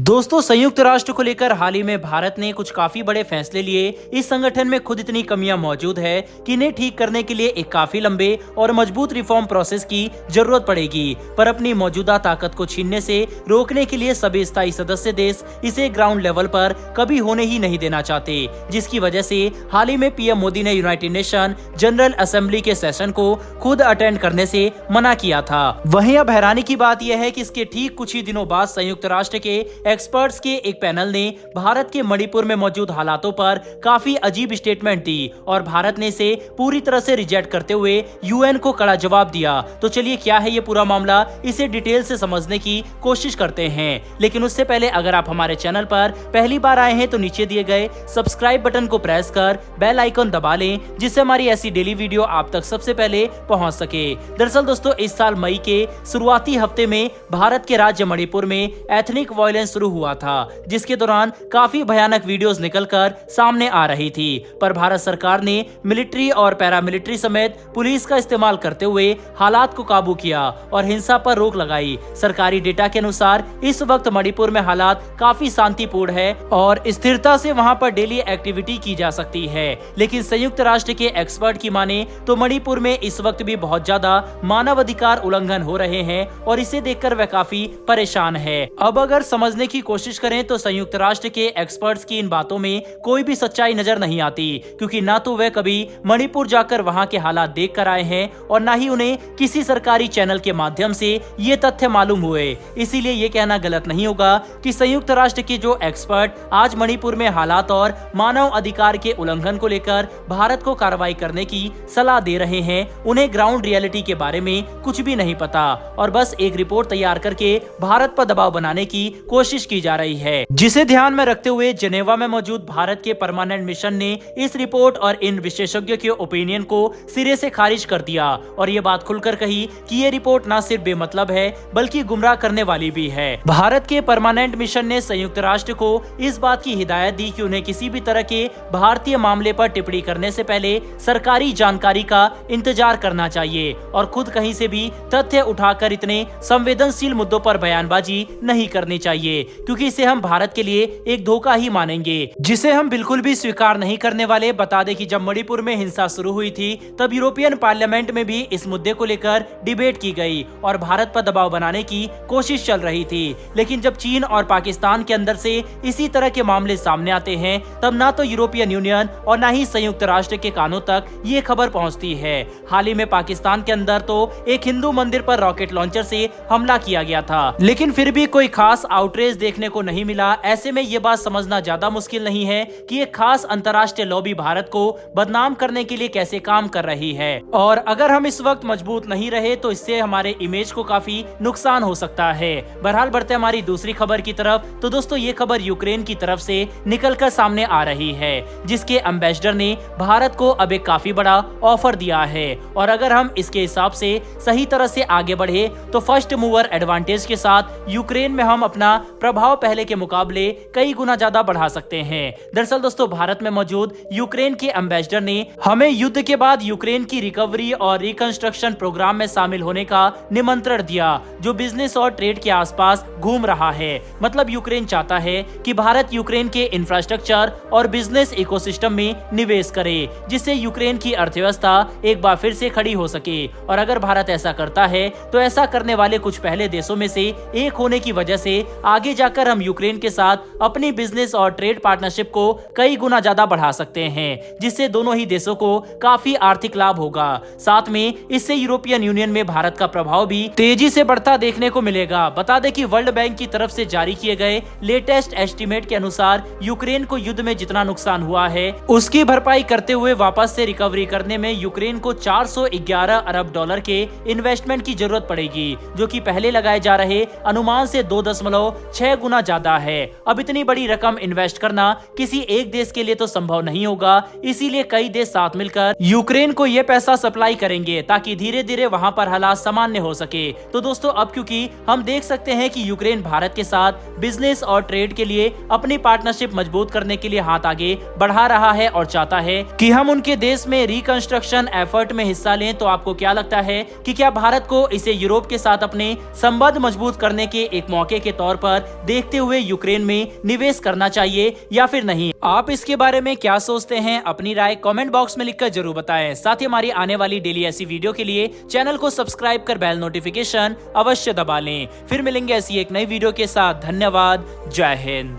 दोस्तों, संयुक्त राष्ट्र को लेकर हाल ही में भारत ने कुछ काफी बड़े फैसले लिए। इस संगठन में खुद इतनी कमियां मौजूद है कि इन्हें ठीक करने के लिए एक काफी लंबे और मजबूत रिफॉर्म प्रोसेस की जरूरत पड़ेगी। पर अपनी मौजूदा ताकत को छीनने से रोकने के लिए सभी स्थायी सदस्य देश इसे ग्राउंड लेवल पर कभी होने ही नहीं देना चाहते, जिसकी वजह से हाल ही में पीएम मोदी ने यूनाइटेड नेशन जनरल असेंबली के सेशन को खुद अटेंड करने से मना किया था। वहीं अब हैरानी की बात यह है कि इसके ठीक कुछ ही दिनों बाद संयुक्त राष्ट्र के एक्सपर्ट्स के एक पैनल ने भारत के मणिपुर में मौजूद हालातों पर काफी अजीब स्टेटमेंट दी और भारत ने इसे पूरी तरह से रिजेक्ट करते हुए यूएन को कड़ा जवाब दिया। तो चलिए, क्या है ये पूरा मामला, इसे डिटेल से समझने की कोशिश करते हैं। लेकिन उससे पहले अगर आप हमारे चैनल पर पहली बार आए हैं तो नीचे दिए गए सब्सक्राइब बटन को प्रेस कर बेल आइकन दबा लें, जिससे हमारी ऐसी डेली वीडियो आप तक सबसे पहले पहुंच सके। दरअसल दोस्तों, इस साल मई के शुरुआती हफ्ते में भारत के राज्य मणिपुर में एथनिक वायलेंस शुरू हुआ था, जिसके दौरान काफी भयानक वीडियोस निकलकर सामने आ रही थी। पर भारत सरकार ने मिलिट्री और पैरामिलिट्री समेत पुलिस का इस्तेमाल करते हुए हालात को काबू किया और हिंसा पर रोक लगाई। सरकारी डेटा के अनुसार इस वक्त मणिपुर में हालात काफी शांतिपूर्ण है और स्थिरता से वहां पर डेली एक्टिविटी की जा सकती है। लेकिन संयुक्त राष्ट्र के एक्सपर्ट की माने तो मणिपुर में इस वक्त भी बहुत ज्यादा मानव अधिकार उल्लंघन हो रहे हैं और इसे देखकर वह काफी परेशान है। अब अगर समझने की कोशिश करें तो संयुक्त राष्ट्र के एक्सपर्ट्स की इन बातों में कोई भी सच्चाई नजर नहीं आती, क्योंकि ना तो वे कभी मणिपुर जाकर वहां के हालात देख कर आए हैं और ना ही उन्हें किसी सरकारी चैनल के माध्यम से ये तथ्य मालूम हुए। इसीलिए ये कहना गलत नहीं होगा कि संयुक्त राष्ट्र के जो एक्सपर्ट आज मणिपुर में हालात और मानव अधिकार के उल्लंघन को लेकर भारत को कार्रवाई करने की सलाह दे रहे हैं, उन्हें ग्राउंड रियलिटी के बारे में कुछ भी नहीं पता और बस एक रिपोर्ट तैयार करके भारत पर दबाव बनाने की कोशिश की जा रही है, जिसे ध्यान में रखते हुए जेनेवा में मौजूद भारत के परमानेंट मिशन ने इस रिपोर्ट और इन विशेषज्ञों के ओपिनियन को सिरे से खारिज कर दिया और ये बात खुलकर कही कि ये रिपोर्ट न सिर्फ बेमतलब है बल्कि गुमराह करने वाली भी है। भारत के परमानेंट मिशन ने संयुक्त राष्ट्र को इस बात की हिदायत दी कि उन्हें किसी भी तरह के भारतीय मामले पर टिप्पणी करने से पहले सरकारी जानकारी का इंतजार करना चाहिए और खुद कहीं से भी तथ्य उठाकर इतने संवेदनशील मुद्दों पर बयानबाजी नहीं करनी चाहिए, क्योंकि इसे हम भारत के लिए एक धोखा ही मानेंगे, जिसे हम बिल्कुल भी स्वीकार नहीं करने वाले। बता दें कि जब मणिपुर में हिंसा शुरू हुई थी तब यूरोपियन पार्लियामेंट में भी इस मुद्दे को लेकर डिबेट की गई और भारत पर दबाव बनाने की कोशिश चल रही थी। लेकिन जब चीन और पाकिस्तान के अंदर से इसी तरह के मामले सामने आते हैं तब ना तो यूरोपियन यूनियन और ना ही संयुक्त राष्ट्र के कानों तक ये खबर पहुंचती है। हाल ही में पाकिस्तान के अंदर तो एक हिंदू मंदिर पर रॉकेट लॉन्चर से हमला किया गया था, लेकिन फिर भी कोई खास आउटरीच देखने को नहीं मिला। ऐसे में ये बात समझना ज्यादा मुश्किल नहीं है कि एक खास अंतर्राष्ट्रीय लॉबी भारत को बदनाम करने के लिए कैसे काम कर रही है और अगर हम इस वक्त मजबूत नहीं रहे तो इससे हमारे इमेज को काफी नुकसान हो सकता है। बहरहाल बढ़ते हमारी दूसरी खबर की तरफ, तो दोस्तों ये खबर यूक्रेन की तरफ से निकलकर सामने आ रही है, जिसके एम्बेसडर ने भारत को अब एक काफी बड़ा ऑफर दिया है और अगर हम इसके हिसाब से सही तरह से आगे बढ़े तो फर्स्ट मूवर एडवांटेज के साथ यूक्रेन में हम अपना प्रभाव पहले के मुकाबले कई गुना ज्यादा बढ़ा सकते हैं। दरअसल दोस्तों, भारत में मौजूद यूक्रेन के एम्बेसडर ने हमें युद्ध के बाद यूक्रेन की रिकवरी और रिकंस्ट्रक्शन प्रोग्राम में शामिल होने का निमंत्रण दिया, जो बिजनेस और ट्रेड के आसपास घूम रहा है। मतलब यूक्रेन चाहता है कि भारत यूक्रेन के इंफ्रास्ट्रक्चर और बिजनेस इकोसिस्टम में निवेश करे, जिससे यूक्रेन की अर्थव्यवस्था एक बार फिर से खड़ी हो सके। और अगर भारत ऐसा करता है तो ऐसा करने वाले कुछ पहले देशों में से एक होने की वजह से आगे जाकर हम यूक्रेन के साथ अपनी बिजनेस और ट्रेड पार्टनरशिप को कई गुना ज्यादा बढ़ा सकते हैं, जिससे दोनों ही देशों को काफी आर्थिक लाभ होगा। साथ में इससे यूरोपियन यूनियन में भारत का प्रभाव भी तेजी से बढ़ता देखने को मिलेगा। बता दें कि वर्ल्ड बैंक की तरफ से जारी किए गए लेटेस्ट एस्टीमेट के अनुसार यूक्रेन को युद्ध में जितना नुकसान हुआ है उसकी भरपाई करते हुए वापस से रिकवरी करने में यूक्रेन को 411 अरब डॉलर के इन्वेस्टमेंट की जरूरत पड़ेगी, जो कि पहले लगाए जा रहे अनुमान से 2.6 गुना ज्यादा है। अब इतनी बड़ी रकम इन्वेस्ट करना किसी एक देश के लिए तो संभव नहीं होगा, इसीलिए कई देश साथ मिलकर यूक्रेन को ये पैसा सप्लाई करेंगे ताकि धीरे धीरे वहां पर हालात सामान्य हो सके। तो दोस्तों, अब क्योंकि हम देख सकते हैं कि यूक्रेन भारत के साथ बिजनेस और ट्रेड के लिए अपनी पार्टनरशिप मजबूत करने के लिए हाथ आगे बढ़ा रहा है और चाहता है कि हम उनके देश में रिकंस्ट्रक्शन एफर्ट में हिस्सा लें, तो आपको क्या लगता है कि क्या भारत को इसे यूरोप के साथ अपने संबंध मजबूत करने के एक मौके के तौर पर देखते हुए यूक्रेन में निवेश करना चाहिए या फिर नहीं। आप इसके बारे में क्या सोचते हैं? अपनी राय कमेंट बॉक्स में लिखकर जरूर बताएं। साथ ही हमारी आने वाली डेली ऐसी वीडियो के लिए चैनल को सब्सक्राइब कर बेल नोटिफिकेशन अवश्य दबा लें। फिर मिलेंगे ऐसी एक नई वीडियो के साथ। धन्यवाद। जय हिंद।